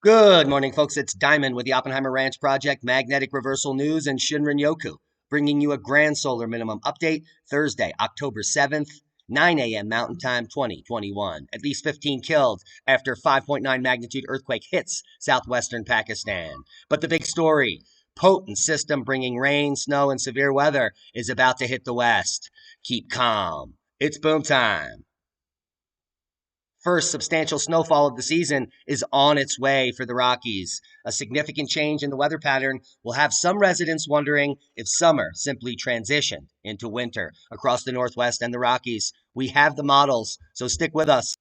Good morning, folks. It's Diamond with the Oppenheimer Ranch Project, Magnetic Reversal News, and Shinrin Yoku, bringing you a grand solar minimum update Thursday, October 7th, 9 a.m. Mountain Time 2021. At least 15 killed after 5.9 magnitude earthquake hits southwestern Pakistan. But the big story, potent system bringing rain, snow, and severe weather is about to hit the west. Keep calm. It's boom time. First substantial snowfall of the season is on its way for the Rockies. A significant change in the weather pattern will have some residents wondering if summer simply transitioned into winter across the Northwest and the Rockies. We have the models, so stick with us.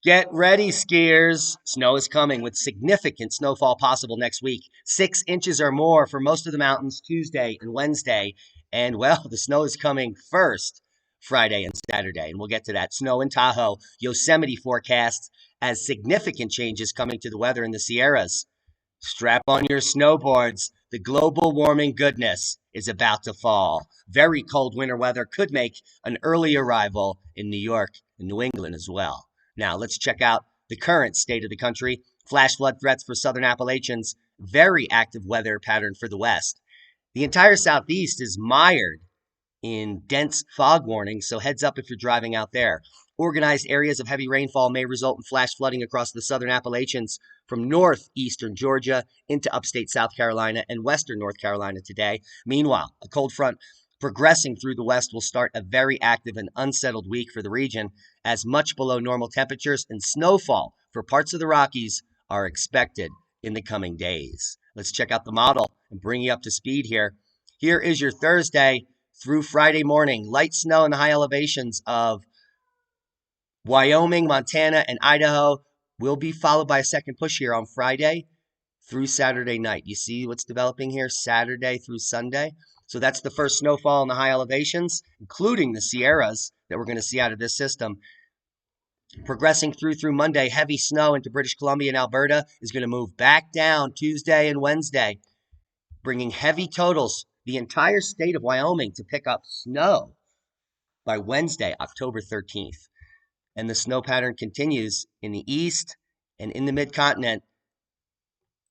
Get ready, skiers. Snow is coming with significant snowfall possible next week. 6 inches or more for most of the mountains Tuesday and Wednesday. And well, the snow is coming first Friday and Saturday. And we'll get to that. Snow in Tahoe. Yosemite forecasts as significant changes coming to the weather in the Sierras. Strap on your snowboards. The global warming goodness is about to fall. Very cold winter weather could make an early arrival in New York and New England as well. Now, let's check out the current state of the country. Flash flood threats for southern Appalachians. Very active weather pattern for the west. The entire southeast is mired in dense fog warnings, so heads up if you're driving out there. Organized areas of heavy rainfall may result in flash flooding across the southern Appalachians from northeastern Georgia into upstate South Carolina and western North Carolina today. Meanwhile, a cold front progressing through the west will start a very active and unsettled week for the region, as much below normal temperatures and snowfall for parts of the Rockies are expected in the coming days. Let's check out the model and bring you up to speed here. Here is your Thursday through Friday morning. Light snow in the high elevations of Wyoming, Montana, and Idaho will be followed by a second push here on Friday through Saturday night. You see what's developing here Saturday through Sunday? So that's the first snowfall in the high elevations, including the Sierras that we're going to see out of this system. Progressing through Monday, heavy snow into British Columbia and Alberta is going to move back down Tuesday and Wednesday, bringing heavy totals the entire state of Wyoming to pick up snow by Wednesday, October 13th. And the snow pattern continues in the east and in the mid-continent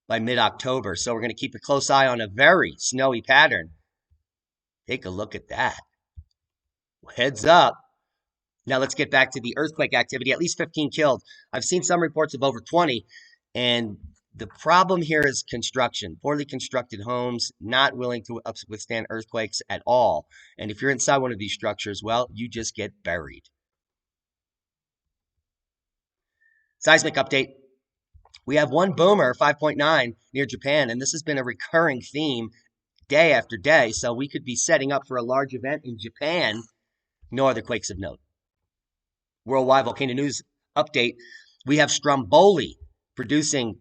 by mid-October. So we're going to keep a close eye on a very snowy pattern. Take a look at that. Heads up. Now let's get back to the earthquake activity. At least 15 killed. I've seen some reports of over 20. And the problem here is construction. Poorly constructed homes, not willing to withstand earthquakes at all. And if you're inside one of these structures, well, you just get buried. Seismic update. We have one boomer, 5.9, near Japan, and this has been a recurring theme day after day, so we could be setting up for a large event in Japan. No other quakes of note. Worldwide volcano news update. We have Stromboli producing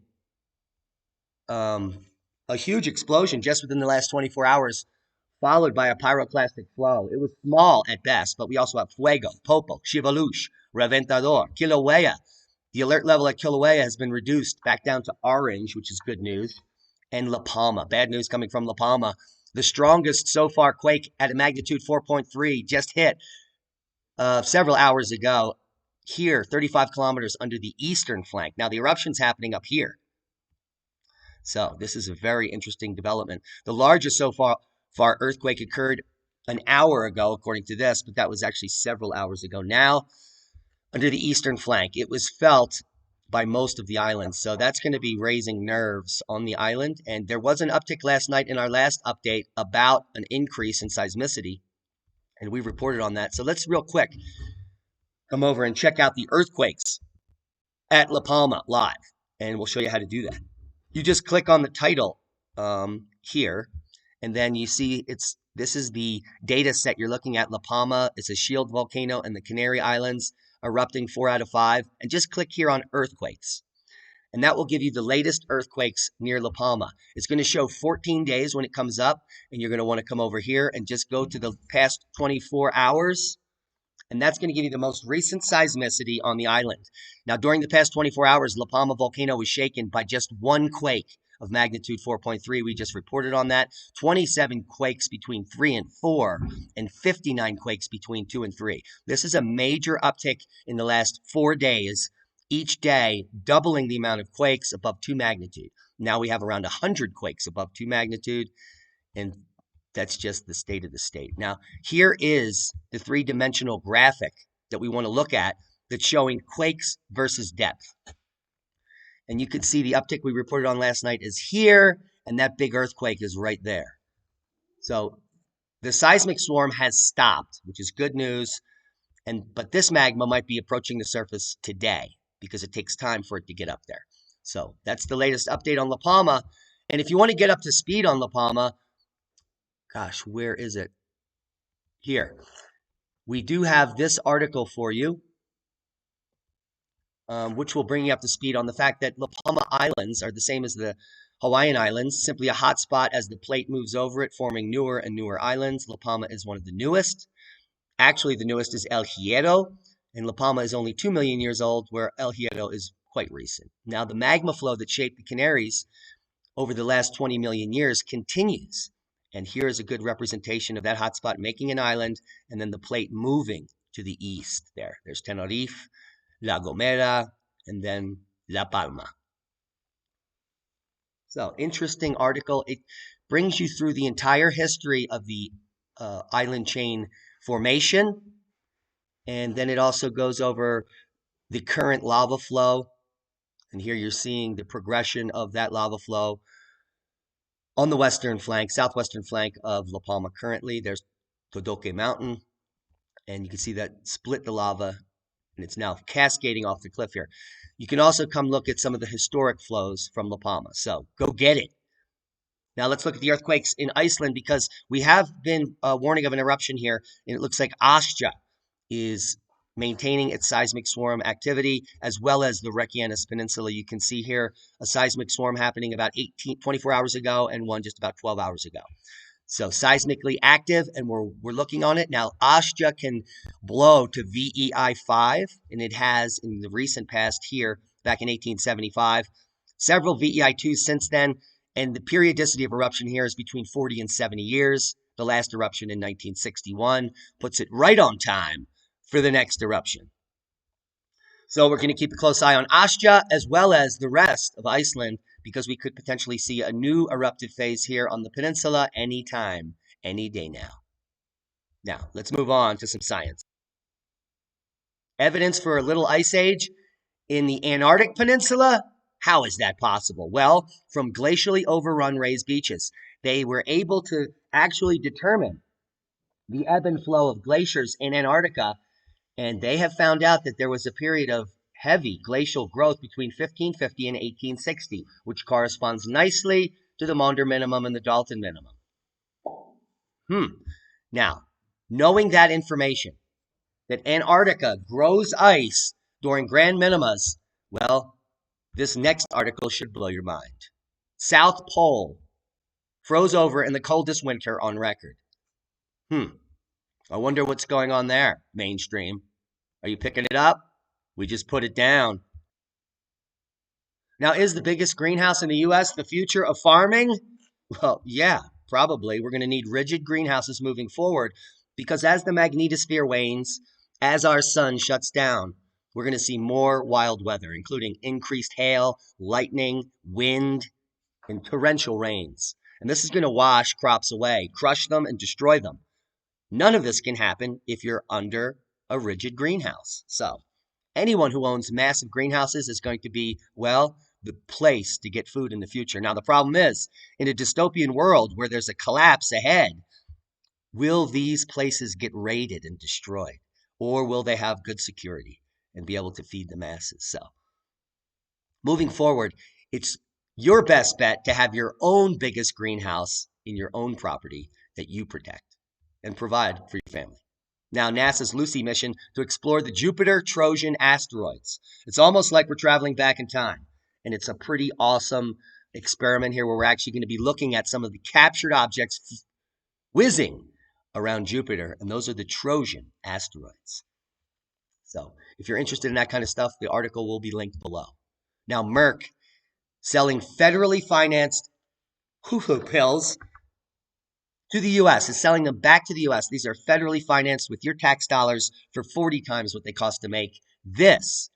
a huge explosion just within the last 24 hours, followed by a pyroclastic flow. It was small at best, but we also have Fuego, Popo, Chivalush, Reventador, Kilauea. The alert level at Kilauea has been reduced back down to orange, which is good news. And La Palma, bad news coming from La Palma. The strongest so far quake at a magnitude 4.3 just hit several hours ago here, 35 kilometers under the eastern flank. Now, the eruption's happening up here. So this is a very interesting development. The largest so far earthquake occurred an hour ago, according to this, but that was actually several hours ago now. Under the eastern flank, it was felt by most of the island. So that's going to be raising nerves on the island. And there was an uptick last night in our last update about an increase in seismicity. And we reported on that. So let's real quick come over and check out the earthquakes at La Palma live. And we'll show you how to do that. You just click on the title here. And then you see this is the data set you're looking at. La Palma, it's a shield volcano in the Canary Islands, erupting 4 out of 5, and just click here on earthquakes. And that will give you the latest earthquakes near La Palma. It's going to show 14 days when it comes up, and you're going to want to come over here and just go to the past 24 hours, and that's going to give you the most recent seismicity on the island. Now, during the past 24 hours, La Palma volcano was shaken by just one quake of magnitude 4.3. We just reported on that. 27 quakes between 3 and 4, and 59 quakes between 2 and 3. This is a major uptick in the last 4 days each day, doubling the amount of quakes above 2 magnitude. Now we have around 100 quakes above 2 magnitude, and that's just the state of the state. Now, here is the three-dimensional graphic that we want to look at that's showing quakes versus depth. And you can see the uptick we reported on last night is here, and that big earthquake is right there. So the seismic swarm has stopped, which is good news. But this magma might be approaching the surface today because it takes time for it to get up there. So that's the latest update on La Palma. And if you want to get up to speed on La Palma, gosh, where is it? Here. We do have this article for you, which will bring you up to speed on the fact that La Palma Islands are the same as the Hawaiian Islands, simply a hot spot as the plate moves over it, forming newer and newer islands. La Palma is one of the newest. Actually, the newest is El Hierro, and La Palma is only 2 million years old, where El Hierro is quite recent. Now, the magma flow that shaped the Canaries over the last 20 million years continues. And here is a good representation of that hotspot making an island, and then the plate moving to the east there. There's Tenerife, La Gomera, and then La Palma. So, interesting article. It brings you through the entire history of the island chain formation, and then it also goes over the current lava flow. And here you're seeing the progression of that lava flow on the western flank, southwestern flank of La Palma currently. There's Todoque Mountain, and you can see that split the lava, and it's now cascading off the cliff here. You can also come look at some of the historic flows from La Palma, so go get it. Now let's look at the earthquakes in Iceland, because we have been warning of an eruption here, and it looks like Askja is maintaining its seismic swarm activity, as well as the Reykjanes Peninsula. You can see here a seismic swarm happening about 24 hours ago and one just about 12 hours ago. So seismically active, and we're looking on it. Now, Askja can blow to VEI 5, and it has in the recent past here, back in 1875, several VEI 2s since then, and the periodicity of eruption here is between 40 and 70 years. The last eruption in 1961 puts it right on time for the next eruption. So we're going to keep a close eye on Askja as well as the rest of Iceland, because we could potentially see a new eruptive phase here on the peninsula anytime, any day now. Now, let's move on to some science. Evidence for a little ice age in the Antarctic Peninsula? How is that possible? Well, from glacially overrun raised beaches, they were able to actually determine the ebb and flow of glaciers in Antarctica, and they have found out that there was a period of heavy glacial growth between 1550 and 1860, which corresponds nicely to the Maunder minimum and the Dalton minimum. Now, knowing that information, that Antarctica grows ice during grand minimas, well, this next article should blow your mind. South Pole froze over in the coldest winter on record. I wonder what's going on there, mainstream. Are you picking it up? We just put it down. Now, is the biggest greenhouse in the U.S. the future of farming? Well, yeah, probably. We're going to need rigid greenhouses moving forward, because as the magnetosphere wanes, as our sun shuts down, we're going to see more wild weather, including increased hail, lightning, wind, and torrential rains. And this is going to wash crops away, crush them, and destroy them. None of this can happen if you're under a rigid greenhouse. So anyone who owns massive greenhouses is going to be, well, the place to get food in the future. Now, the problem is, in a dystopian world where there's a collapse ahead, will these places get raided and destroyed? Or will they have good security and be able to feed the masses? So moving forward, it's your best bet to have your own biggest greenhouse in your own property that you protect and provide for your family. Now, NASA's Lucy mission to explore the Jupiter-Trojan asteroids. It's almost like we're traveling back in time. And it's a pretty awesome experiment here where we're actually going to be looking at some of the captured objects whizzing around Jupiter. And those are the Trojan asteroids. So if you're interested in that kind of stuff, the article will be linked below. Now, Merck selling federally financed hoo-hoo pills to the U.S. is selling them back to the U.S. These are federally financed with your tax dollars for 40 times what they cost to make. This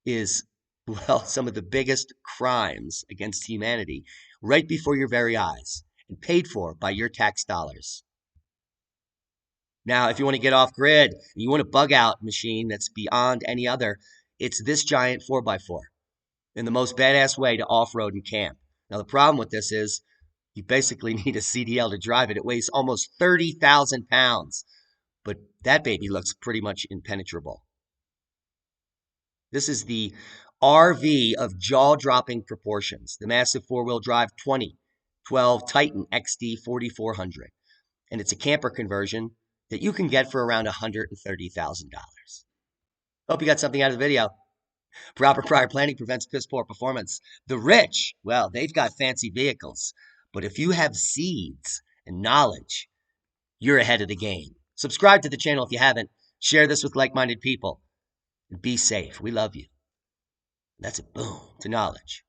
is, well, some of the biggest crimes against humanity right before your very eyes and paid for by your tax dollars. Now, if you want to get off grid and you want a bug out machine that's beyond any other, it's this giant 4x4 in the most badass way to off road and camp. Now, the problem with this is you basically need a CDL to drive it. It weighs almost 30,000 pounds, but that baby looks pretty much impenetrable. This is the RV of jaw-dropping proportions, the massive four-wheel drive 2012 Titan XD 4400. And it's a camper conversion that you can get for around $130,000. Hope you got something out of the video. Proper prior planning prevents piss poor performance. The rich, well, they've got fancy vehicles. But if you have seeds and knowledge, you're ahead of the game. Subscribe to the channel if you haven't. Share this with like-minded people. And be safe. We love you. That's a boom to knowledge.